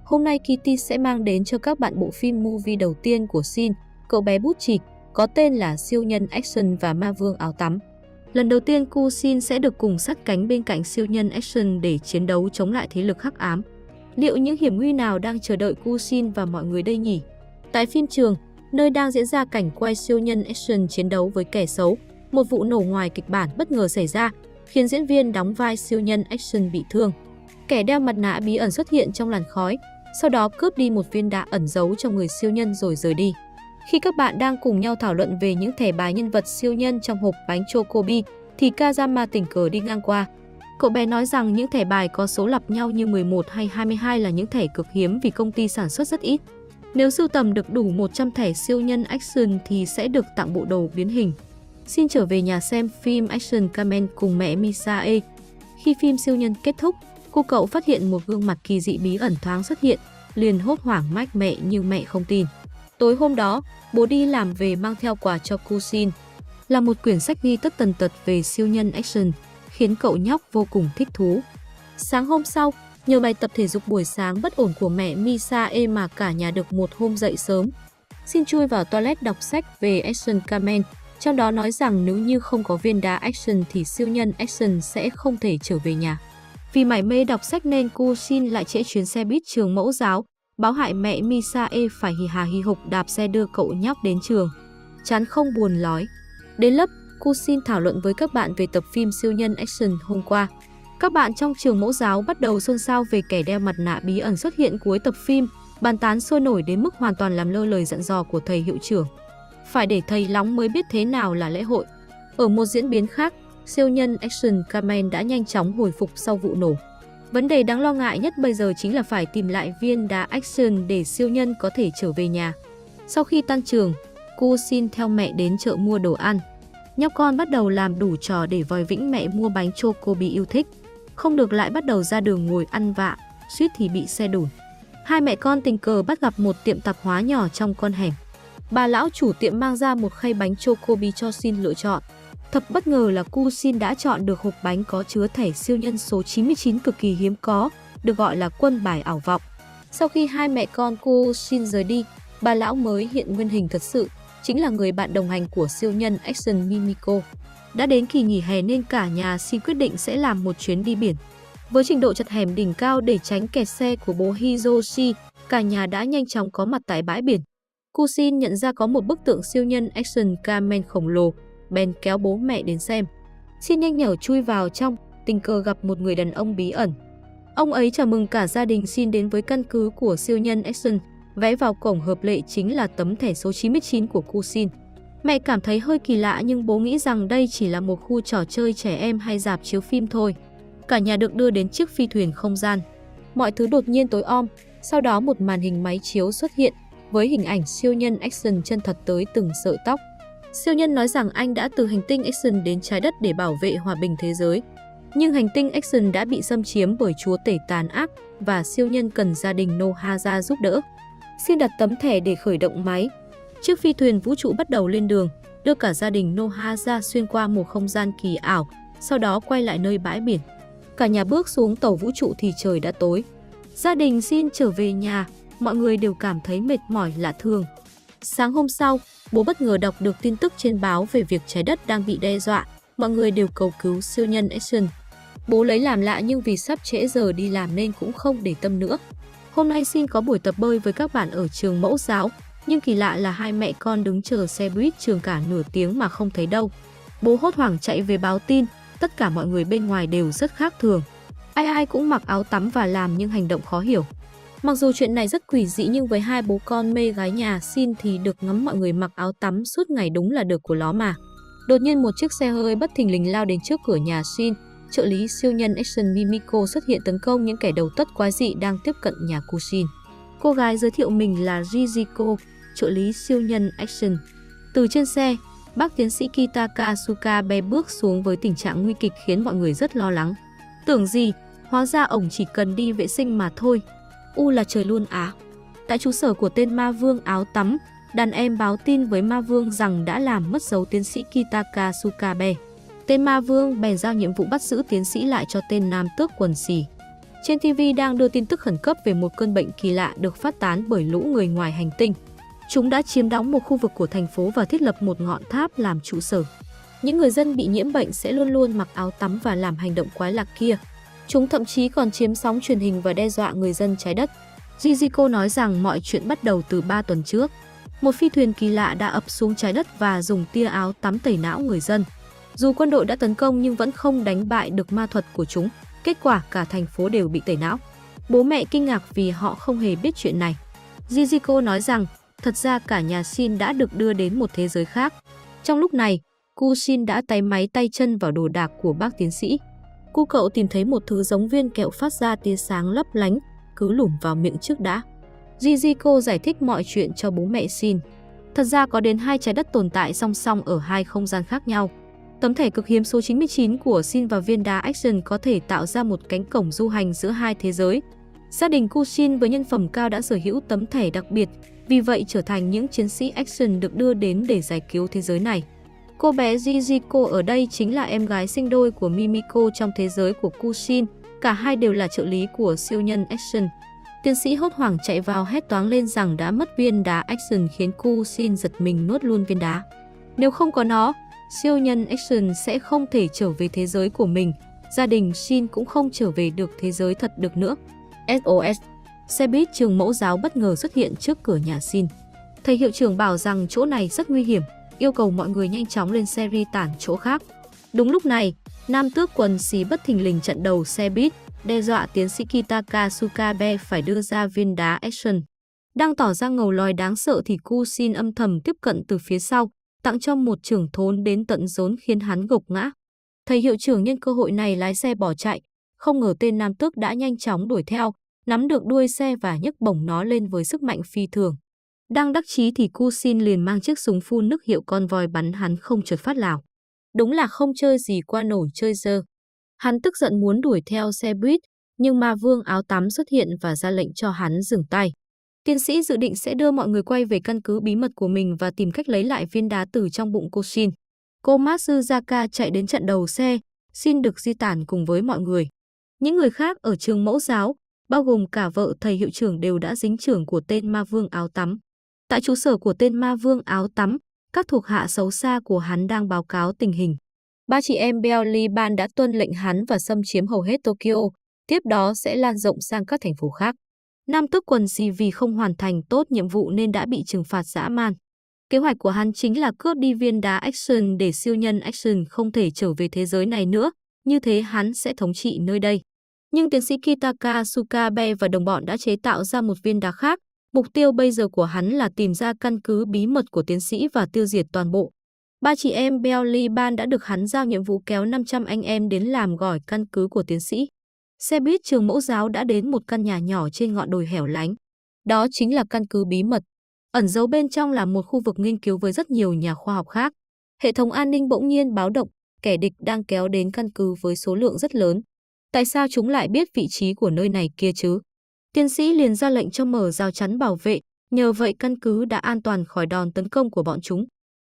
Hôm nay Kitty sẽ mang đến cho các bạn bộ phim movie đầu tiên của Shin, cậu bé bút chì, có tên là Siêu nhân Action và Ma vương áo tắm. Lần đầu tiên Kyu Shin sẽ được cùng sát cánh bên cạnh siêu nhân Action để chiến đấu chống lại thế lực hắc ám. Liệu những hiểm nguy nào đang chờ đợi Kyu Shin và mọi người đây nhỉ? Tại phim trường, nơi đang diễn ra cảnh quay siêu nhân Action chiến đấu với kẻ xấu, một vụ nổ ngoài kịch bản bất ngờ xảy ra, khiến diễn viên đóng vai siêu nhân Action bị thương. Kẻ đeo mặt nạ bí ẩn xuất hiện trong làn khói, sau đó cướp đi một viên đá ẩn giấu trong người siêu nhân rồi rời đi. Khi các bạn đang cùng nhau thảo luận về những thẻ bài nhân vật siêu nhân trong hộp bánh Chocobi, thì Kazama tình cờ đi ngang qua. Cậu bé nói rằng những thẻ bài có số lặp nhau như 11 hay 22 là những thẻ cực hiếm vì công ty sản xuất rất ít. Nếu sưu tầm được đủ 100 thẻ siêu nhân Action thì sẽ được tặng bộ đồ biến hình. Xin trở về nhà xem phim Action Kamen cùng mẹ Misae. Khi phim siêu nhân kết thúc, cô cậu phát hiện một gương mặt kỳ dị bí ẩn thoáng xuất hiện, liền hốt hoảng mách mẹ nhưng mẹ không tin. Tối hôm đó, bố đi làm về mang theo quà cho Kyu Shin, là một quyển sách ghi tất tần tật về siêu nhân Action, khiến cậu nhóc vô cùng thích thú. Sáng hôm sau, nhờ bài tập thể dục buổi sáng bất ổn của mẹ Misae mà cả nhà được một hôm dậy sớm. Shin chui vào toilet đọc sách về Action Kamen, trong đó nói rằng nếu như không có viên đá Action thì siêu nhân Action sẽ không thể trở về nhà. Vì mải mê đọc sách nên Kyu Shin lại trễ chuyến xe buýt trường mẫu giáo, báo hại mẹ Misae phải hì hà hì hục đạp xe đưa cậu nhóc đến trường. Chán không buồn lói. Đến lớp, Kyu Shin thảo luận với các bạn về tập phim siêu nhân Action hôm qua. Các bạn trong trường mẫu giáo bắt đầu xôn xao về kẻ đeo mặt nạ bí ẩn xuất hiện cuối tập phim, bàn tán sôi nổi đến mức hoàn toàn làm lơ lời dặn dò của thầy hiệu trưởng. Phải để thầy lóng mới biết thế nào là lễ hội. Ở một diễn biến khác, siêu nhân Action Kamen đã nhanh chóng hồi phục sau vụ nổ. Vấn đề đáng lo ngại nhất bây giờ chính là phải tìm lại viên đá Action để siêu nhân có thể trở về nhà. Sau khi tan trường, Kyu Shin theo mẹ đến chợ mua đồ ăn. Nhóc con bắt đầu làm đủ trò để vòi vĩnh mẹ mua bánh Chocobi yêu thích. Không được lại bắt đầu ra đường ngồi ăn vạ, suýt thì bị xe đủn. Hai mẹ con tình cờ bắt gặp một tiệm tạp hóa nhỏ trong con hẻm. Bà lão chủ tiệm mang ra một khay bánh Chocobi cho Shin lựa chọn. Thật bất ngờ là Kyu Shin đã chọn được hộp bánh có chứa thẻ siêu nhân số 99 cực kỳ hiếm có, được gọi là quân bài ảo vọng. Sau khi hai mẹ con Kyu Shin rời đi, bà lão mới hiện nguyên hình thật sự, chính là người bạn đồng hành của siêu nhân Action Mimiko. Đã đến kỳ nghỉ hè nên cả nhà Shin quyết định sẽ làm một chuyến đi biển. Với trình độ chật hẻm đỉnh cao để tránh kẹt xe của bố Hiroshi, cả nhà đã nhanh chóng có mặt tại bãi biển. Kyu Shin nhận ra có một bức tượng siêu nhân Action Kamen khổng lồ, bèn kéo bố mẹ đến xem. Shin nhanh nhảu chui vào trong, tình cờ gặp một người đàn ông bí ẩn. Ông ấy chào mừng cả gia đình Shin đến với căn cứ của siêu nhân Action. Vé vào cổng hợp lệ chính là tấm thẻ số 99 của Kyu Shin. Mẹ cảm thấy hơi kỳ lạ nhưng bố nghĩ rằng đây chỉ là một khu trò chơi trẻ em hay rạp chiếu phim thôi. Cả nhà được đưa đến chiếc phi thuyền không gian. Mọi thứ đột nhiên tối om, sau đó một màn hình máy chiếu xuất hiện với hình ảnh siêu nhân Action chân thật tới từng sợi tóc. Siêu nhân nói rằng anh đã từ hành tinh Action đến trái đất để bảo vệ hòa bình thế giới. Nhưng hành tinh Action đã bị xâm chiếm bởi chúa tể tàn ác và siêu nhân cần gia đình Nohara giúp đỡ. Xin đặt tấm thẻ để khởi động máy. Chiếc phi thuyền vũ trụ bắt đầu lên đường, đưa cả gia đình Nohara xuyên qua một không gian kỳ ảo, sau đó quay lại nơi bãi biển. Cả nhà bước xuống tàu vũ trụ thì trời đã tối. Gia đình Shin trở về nhà, mọi người đều cảm thấy mệt mỏi lạ thường. Sáng hôm sau, bố bất ngờ đọc được tin tức trên báo về việc trái đất đang bị đe dọa, mọi người đều cầu cứu siêu nhân Action. Bố lấy làm lạ nhưng vì sắp trễ giờ đi làm nên cũng không để tâm nữa. Hôm nay Shin có buổi tập bơi với các bạn ở trường mẫu giáo, nhưng kỳ lạ là hai mẹ con đứng chờ xe buýt trường cả nửa tiếng mà không thấy đâu. Bố hốt hoảng chạy về báo tin, tất cả mọi người bên ngoài đều rất khác thường. Ai ai cũng mặc áo tắm và làm những hành động khó hiểu. Mặc dù chuyện này rất quỷ dị nhưng với hai bố con mê gái nhà Shin thì được ngắm mọi người mặc áo tắm suốt ngày đúng là được của nó mà. Đột nhiên một chiếc xe hơi bất thình lình lao đến trước cửa nhà Shin. Trợ lý siêu nhân Action Mimiko xuất hiện tấn công những kẻ đầu tất quái dị đang tiếp cận nhà Kyu Shin. Cô gái giới thiệu mình là Rijiko, trợ lý siêu nhân Action. Từ trên xe, bác tiến sĩ Kitaka Asukabe bước xuống với tình trạng nguy kịch khiến mọi người rất lo lắng. Tưởng gì, hóa ra ổng chỉ cần đi vệ sinh mà thôi. Là trời luôn á. Tại trụ sở của tên ma vương áo tắm, đàn em báo tin với ma vương rằng đã làm mất dấu tiến sĩ Kitaka Asukabe. Tên ma vương bèn giao nhiệm vụ bắt giữ tiến sĩ lại cho tên nam tước quần xì. Trên TV đang đưa tin tức khẩn cấp về một cơn bệnh kỳ lạ được phát tán bởi lũ người ngoài hành tinh. Chúng đã chiếm đóng một khu vực của thành phố và thiết lập một ngọn tháp làm trụ sở. Những người dân bị nhiễm bệnh sẽ luôn luôn mặc áo tắm và làm hành động quái lạ kia. Chúng thậm chí còn chiếm sóng truyền hình và đe dọa người dân trái đất. Jijiko nói rằng mọi chuyện bắt đầu từ 3 tuần trước. Một phi thuyền kỳ lạ đã ập xuống trái đất và dùng tia áo tắm tẩy não người dân. Dù quân đội đã tấn công nhưng vẫn không đánh bại được ma thuật của chúng. Kết quả cả thành phố đều bị tẩy não. Bố mẹ kinh ngạc vì họ không hề biết chuyện này. Jijiko nói rằng thật ra cả nhà Shin đã được đưa đến một thế giới khác. Trong lúc này, cu Shin đã tay máy tay chân vào đồ đạc của bác tiến sĩ. Cu cậu tìm thấy một thứ giống viên kẹo phát ra tia sáng lấp lánh, cứ lủm vào miệng trước đã. Jijiko giải thích mọi chuyện cho bố mẹ Shin. Thật ra có đến 2 trái đất tồn tại song song ở 2 không gian khác nhau. Tấm thẻ cực hiếm số 99 của Shin và viên đá Action có thể tạo ra một cánh cổng du hành giữa 2 thế giới. Gia đình cu Shin với nhân phẩm cao đã sở hữu tấm thẻ đặc biệt, vì vậy trở thành những chiến sĩ Action được đưa đến để giải cứu thế giới này. Cô bé Jijiko ở đây chính là em gái sinh đôi của Mimiko trong thế giới của cu Shin. Cả hai đều là trợ lý của siêu nhân Action. Tiến sĩ hốt hoảng chạy vào hét toáng lên rằng đã mất viên đá Action khiến cu Shin giật mình nuốt luôn viên đá. Nếu không có nó, siêu nhân Action sẽ không thể trở về thế giới của mình. Gia đình Shin cũng không trở về được thế giới thật được nữa. SOS. Xe buýt trường mẫu giáo bất ngờ xuất hiện trước cửa nhà Shin. Thầy hiệu trưởng bảo rằng chỗ này rất nguy hiểm, yêu cầu mọi người nhanh chóng lên xe ri tản chỗ khác. Đúng lúc này, nam tước quần xì bất thình lình chặn đầu xe buýt, đe dọa tiến sĩ Kitaka Tsukabe phải đưa ra viên đá Action. Đang tỏ ra ngầu lòi đáng sợ thì cu Shin âm thầm tiếp cận từ phía sau, tặng cho một chưởng thốn đến tận rốn khiến hắn gục ngã. Thầy hiệu trưởng nhân cơ hội này lái xe bỏ chạy, không ngờ tên nam tước đã nhanh chóng đuổi theo, nắm được đuôi xe và nhấc bổng nó lên với sức mạnh phi thường. Đang đắc chí thì cu Shin liền mang chiếc súng phun nước hiệu con voi bắn hắn không chợt phát lào. Đúng là không chơi gì qua nổi chơi dơ. Hắn tức giận muốn đuổi theo xe buýt, nhưng ma vương áo tắm xuất hiện và ra lệnh cho hắn dừng tay. Tiến sĩ dự định sẽ đưa mọi người quay về căn cứ bí mật của mình và tìm cách lấy lại viên đá từ trong bụng cô Shin. Cô Matsuzaka chạy đến chặn đầu xe, xin được di tản cùng với mọi người. Những người khác ở trường mẫu giáo, bao gồm cả vợ thầy hiệu trưởng đều đã dính chưởng của tên ma vương áo tắm. Tại trụ sở của tên ma vương áo tắm, các thuộc hạ xấu xa của hắn đang báo cáo tình hình. 3 chị em Belly Ban đã tuân lệnh hắn và xâm chiếm hầu hết Tokyo, tiếp đó sẽ lan rộng sang các thành phố khác. Nam tước quần xì vì không hoàn thành tốt nhiệm vụ nên đã bị trừng phạt dã man. Kế hoạch của hắn chính là cướp đi viên đá Action để siêu nhân Action không thể trở về thế giới này nữa, như thế hắn sẽ thống trị nơi đây. Nhưng tiến sĩ Kitaka Tsukabe và đồng bọn đã chế tạo ra một viên đá khác. Mục tiêu bây giờ của hắn là tìm ra căn cứ bí mật của tiến sĩ và tiêu diệt toàn bộ. 3 chị em Belly Ban đã được hắn giao nhiệm vụ kéo 500 anh em đến làm gỏi căn cứ của tiến sĩ. Xe buýt trường mẫu giáo đã đến một căn nhà nhỏ trên ngọn đồi hẻo lánh. Đó chính là căn cứ bí mật. Ẩn giấu bên trong là một khu vực nghiên cứu với rất nhiều nhà khoa học khác. Hệ thống an ninh bỗng nhiên báo động, kẻ địch đang kéo đến căn cứ với số lượng rất lớn. Tại sao chúng lại biết vị trí của nơi này kia chứ? Tiến sĩ liền ra lệnh cho mở rào chắn bảo vệ, nhờ vậy căn cứ đã an toàn khỏi đòn tấn công của bọn chúng.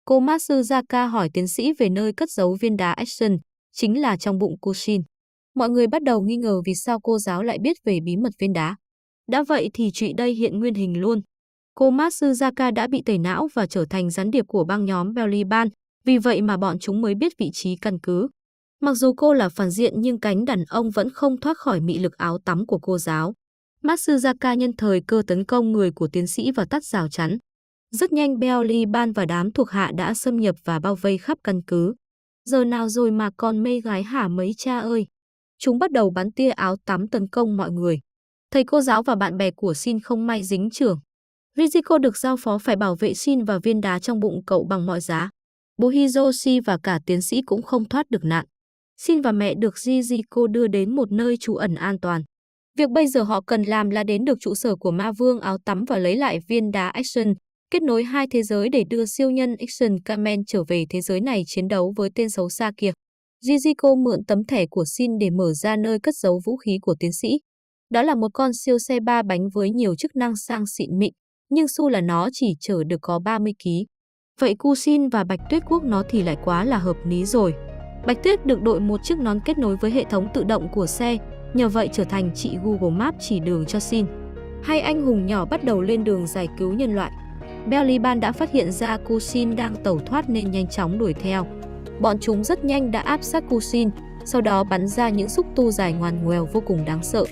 Cô Matsuzaka hỏi tiến sĩ về nơi cất giấu viên đá Action, chính là trong bụng cô Shin. Mọi người bắt đầu nghi ngờ vì sao cô giáo lại biết về bí mật viên đá. Đã vậy thì chuyện đây hiện nguyên hình luôn. Cô Matsuzaka đã bị tẩy não và trở thành gián điệp của băng nhóm Belly Ban, vì vậy mà bọn chúng mới biết vị trí căn cứ. Mặc dù cô là phản diện nhưng cánh đàn ông vẫn không thoát khỏi mị lực áo tắm của cô giáo. Matsuzaka nhân thời cơ tấn công người của tiến sĩ và tắt rào chắn. Rất nhanh Belly Ban và đám thuộc hạ đã xâm nhập và bao vây khắp căn cứ. Giờ nào rồi mà còn mê gái hả mấy cha ơi? Chúng bắt đầu bắn tia áo tắm tấn công mọi người. Thầy cô giáo và bạn bè của Shin không may dính chưởng. Rijiko được giao phó phải bảo vệ Shin và viên đá trong bụng cậu bằng mọi giá. Bố Hiroshi và cả tiến sĩ cũng không thoát được nạn. Shin và mẹ được Rijiko đưa đến một nơi trú ẩn an toàn. Việc bây giờ họ cần làm là đến được trụ sở của ma vương áo tắm và lấy lại viên đá Action, kết nối 2 thế giới để đưa siêu nhân Action Kamen trở về thế giới này chiến đấu với tên xấu xa kia. Rijiko mượn tấm thẻ của Shin để mở ra nơi cất giấu vũ khí của tiến sĩ. Đó là một con siêu xe 3 bánh với nhiều chức năng sang xịn mịn, nhưng xu là nó chỉ chở được có 30 kg. Vậy cu Shin và Bạch Tuyết Quốc nó thì lại quá là hợp lý rồi. Bạch Tuyết được đội một chiếc nón kết nối với hệ thống tự động của xe, nhờ vậy trở thành chị Google Maps chỉ đường cho Shin. Hai anh hùng nhỏ bắt đầu lên đường giải cứu nhân loại. Beliban đã phát hiện ra cô Shin đang tẩu thoát nên nhanh chóng đuổi theo. Bọn chúng rất nhanh đã áp sát cô Shin, sau đó bắn ra những xúc tu dài ngoằn ngoèo vô cùng đáng sợ.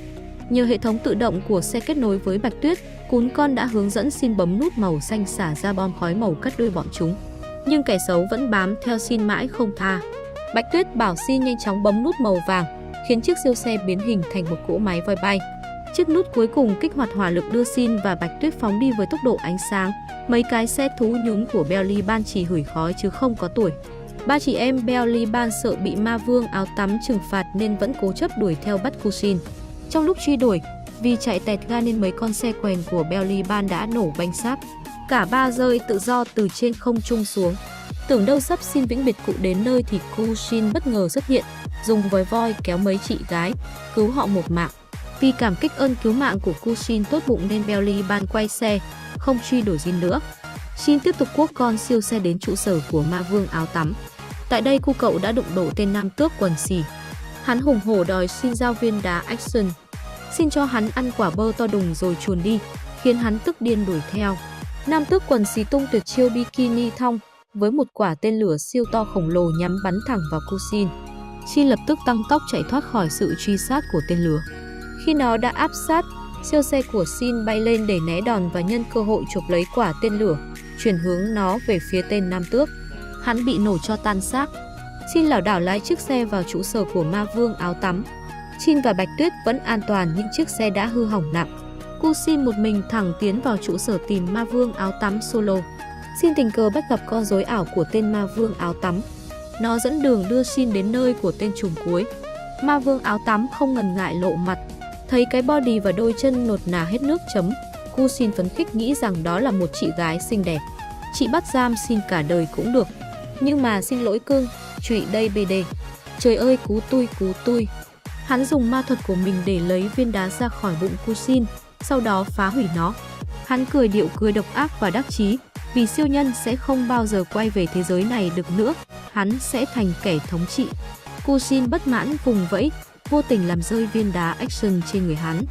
Nhờ hệ thống tự động của xe kết nối với Bạch Tuyết, cún con đã hướng dẫn Shin bấm nút màu xanh xả ra bom khói màu cắt đuôi bọn chúng. Nhưng kẻ xấu vẫn bám theo Shin mãi không tha. Bạch Tuyết bảo Shin nhanh chóng bấm nút màu vàng, khiến chiếc siêu xe biến hình thành một cỗ máy voi bay. Chiếc nút cuối cùng kích hoạt hỏa lực đưa Shin và Bạch Tuyết phóng đi với tốc độ ánh sáng. Mấy cái xe thú nhúng của Beliban chỉ hửi khói chứ không có tuổi. Ba chị em Beliban sợ bị ma vương áo tắm trừng phạt nên vẫn cố chấp đuổi theo bắt cô Shin. Trong lúc truy đuổi, vì chạy tẹt ga nên mấy con xe quèn của Beliban đã nổ bánh xác. Cả ba rơi tự do từ trên không trung xuống. Tưởng đâu sắp Shin vĩnh biệt cụ đến nơi thì cô Shin bất ngờ xuất hiện, dùng vòi voi kéo mấy chị gái, cứu họ một mạng. Vì cảm kích ơn cứu mạng của cô Shin tốt bụng nên Beliban quay xe, không truy đuổi Shin nữa. Shin tiếp tục cuốc con siêu xe đến trụ sở của ma vương áo tắm. Tại đây cu cậu đã đụng độ tên nam tước quần xì. Hắn hùng hổ đòi Shin giao viên đá action. Shin cho hắn ăn quả bơ to đùng rồi chuồn đi, khiến hắn tức điên đuổi theo. Nam tước quần xì tung tuyệt chiêu bikini thong với một quả tên lửa siêu to khổng lồ nhắm bắn thẳng vào cô Shin. Shin lập tức tăng tốc chạy thoát khỏi sự truy sát của tên lửa. Khi nó đã áp sát, siêu xe của Shin bay lên để né đòn và nhân cơ hội chụp lấy quả tên lửa, chuyển hướng nó về phía tên nam tước. Hắn bị nổ cho tan xác. Shin lảo đảo lái chiếc xe vào trụ sở của ma vương áo tắm. Shin và Bạch Tuyết vẫn an toàn nhưng chiếc xe đã hư hỏng nặng. Cô Shin một mình thẳng tiến vào trụ sở tìm ma vương áo tắm solo. Shin tình cờ bắt gặp con rối ảo của tên ma vương áo tắm. Nó dẫn đường đưa Shin đến nơi của tên trùm cuối. Ma vương áo tắm không ngần ngại lộ mặt. Thấy cái body và đôi chân nột nà hết nước chấm, cô Shin phấn khích nghĩ rằng đó là một chị gái xinh đẹp. Chị bắt giam Shin cả đời cũng được. Nhưng mà xin lỗi cưng, trụy đây BD. Trời ơi cú tui. Hắn dùng ma thuật của mình để lấy viên đá ra khỏi bụng cô Shin, sau đó phá hủy nó. Hắn cười điệu cười độc ác và đắc chí, vì siêu nhân sẽ không bao giờ quay về thế giới này được nữa, hắn sẽ thành kẻ thống trị. Cô Shin bất mãn vùng vẫy, vô tình làm rơi viên đá action trên người hắn.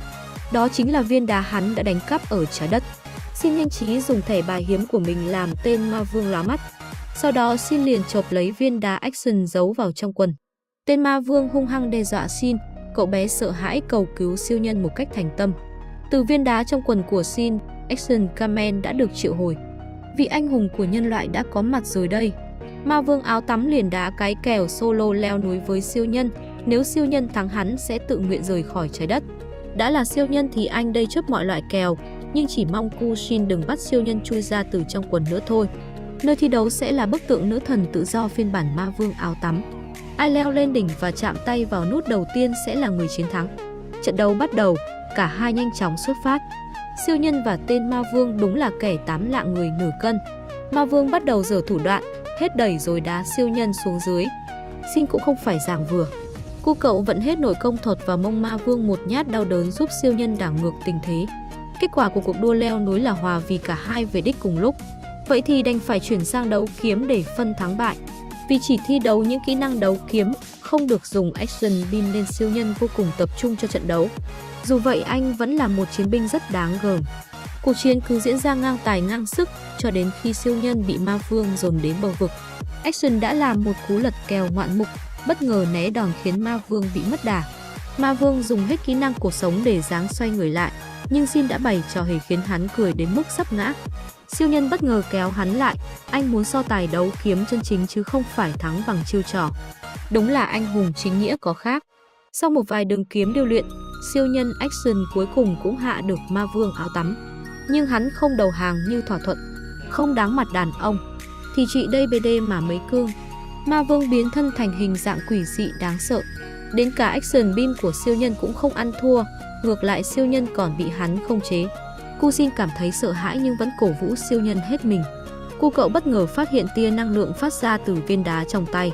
Đó chính là viên đá hắn đã đánh cắp ở trái đất. Shin nhanh trí dùng thẻ bài hiếm của mình làm tên ma vương lóa mắt. Sau đó Shin liền chộp lấy viên đá action giấu vào trong quần. Tên ma vương hung hăng đe dọa Shin, cậu bé sợ hãi cầu cứu siêu nhân một cách thành tâm. Từ viên đá trong quần của Shin, Action Kamen đã được triệu hồi. Vị anh hùng của nhân loại đã có mặt rồi đây. Ma vương áo tắm liền đá cái kèo solo leo núi với siêu nhân. Nếu siêu nhân thắng hắn sẽ tự nguyện rời khỏi trái đất. Đã là siêu nhân thì anh đây chớp mọi loại kèo, nhưng chỉ mong cô Shin đừng bắt siêu nhân chui ra từ trong quần nữa thôi. Nơi thi đấu sẽ là bức tượng nữ thần tự do phiên bản ma vương áo tắm. Ai leo lên đỉnh và chạm tay vào nút đầu tiên sẽ là người chiến thắng. Trận đấu bắt đầu, cả hai nhanh chóng xuất phát. Siêu nhân và tên ma vương đúng là kẻ tám lạng người nửa cân. Ma vương bắt đầu giở thủ đoạn, hết đẩy rồi đá siêu nhân xuống dưới. Shin cũng không phải dạng vừa. Cô cậu vẫn hết nội công thuật vào mông ma vương một nhát đau đớn giúp siêu nhân đảo ngược tình thế. Kết quả của cuộc đua leo núi là hòa vì cả hai về đích cùng lúc. Vậy thì đành phải chuyển sang đấu kiếm để phân thắng bại. Vì chỉ thi đấu những kỹ năng đấu kiếm, không được dùng action beam nên siêu nhân vô cùng tập trung cho trận đấu. Dù vậy anh vẫn là một chiến binh rất đáng gờm. Cuộc chiến cứ diễn ra ngang tài ngang sức cho đến khi siêu nhân bị ma vương dồn đến bờ vực. Action đã làm một cú lật kèo ngoạn mục, bất ngờ né đòn khiến ma vương bị mất đà. Ma vương dùng hết kỹ năng cuộc sống để giáng xoay người lại, nhưng Shin đã bày trò hề khiến hắn cười đến mức sắp ngã. Siêu nhân bất ngờ kéo hắn lại, anh muốn so tài đấu kiếm chân chính chứ không phải thắng bằng chiêu trò. Đúng là anh hùng chính nghĩa có khác. Sau một vài đường kiếm điêu luyện, siêu nhân action cuối cùng cũng hạ được ma vương áo tắm. Nhưng hắn không đầu hàng như thỏa thuận, không đáng mặt đàn ông. Thì chị đây BD mà mấy cương. Ma vương biến thân thành hình dạng quỷ dị đáng sợ. Đến cả action beam của siêu nhân cũng không ăn thua, ngược lại siêu nhân còn bị hắn khống chế. Cô Shin cảm thấy sợ hãi nhưng vẫn cổ vũ siêu nhân hết mình. Cô cậu bất ngờ phát hiện tia năng lượng phát ra từ viên đá trong tay.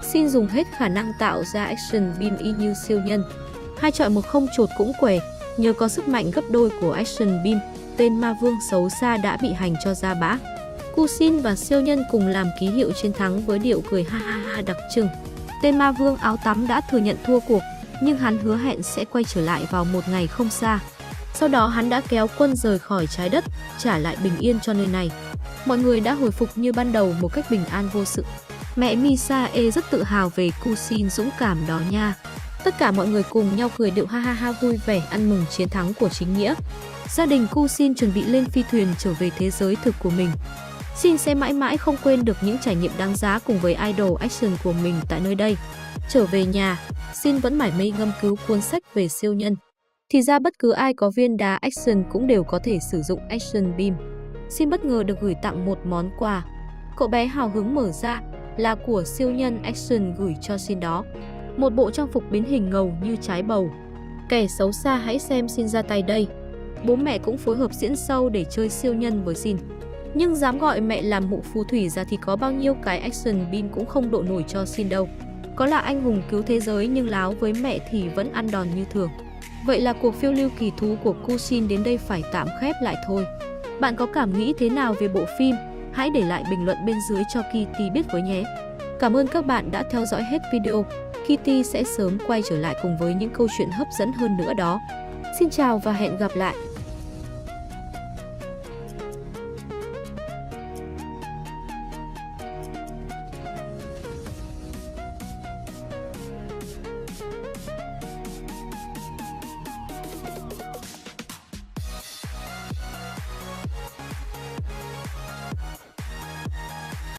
Shin dùng hết khả năng tạo ra action beam y như siêu nhân. 2 chọi 1 không chột cũng què, nhờ có sức mạnh gấp đôi của action beam, tên ma vương xấu xa đã bị hành cho ra bã. Cô Shin và siêu nhân cùng làm ký hiệu chiến thắng với điệu cười ha ha ha đặc trưng. Tên ma vương áo tắm đã thừa nhận thua cuộc, nhưng hắn hứa hẹn sẽ quay trở lại vào một ngày không xa. Sau đó hắn đã kéo quân rời khỏi trái đất, trả lại bình yên cho nơi này. Mọi người đã hồi phục như ban đầu một cách bình an vô sự. Mẹ Misae rất tự hào về Kusin dũng cảm đó nha. Tất cả mọi người cùng nhau cười điệu ha ha ha vui vẻ ăn mừng chiến thắng của chính nghĩa. Gia đình Kusin chuẩn bị lên phi thuyền trở về thế giới thực của mình. Shin sẽ mãi mãi không quên được những trải nghiệm đáng giá cùng với idol action của mình tại nơi đây. Trở về nhà, Shin vẫn mải mê ngâm cứu cuốn sách về siêu nhân. Thì ra bất cứ ai có viên đá action cũng đều có thể sử dụng action beam. Shin bất ngờ được gửi tặng một món quà. Cậu bé hào hứng mở ra, là của siêu nhân action gửi cho Shin đó. Một bộ trang phục biến hình ngầu như trái bầu. Kẻ xấu xa hãy xem Shin ra tay đây. Bố mẹ cũng phối hợp diễn sâu để chơi siêu nhân với Shin. Nhưng dám gọi mẹ làm mụ phù thủy ra thì có bao nhiêu cái action beam cũng không độ nổi cho Shin đâu. Có là anh hùng cứu thế giới nhưng láo với mẹ thì vẫn ăn đòn như thường. Vậy là cuộc phiêu lưu kỳ thú của Kusin đến đây phải tạm khép lại thôi. Bạn có cảm nghĩ thế nào về bộ phim? Hãy để lại bình luận bên dưới cho Kitty biết với nhé. Cảm ơn các bạn đã theo dõi hết video. Kitty sẽ sớm quay trở lại cùng với những câu chuyện hấp dẫn hơn nữa đó. Xin chào và hẹn gặp lại!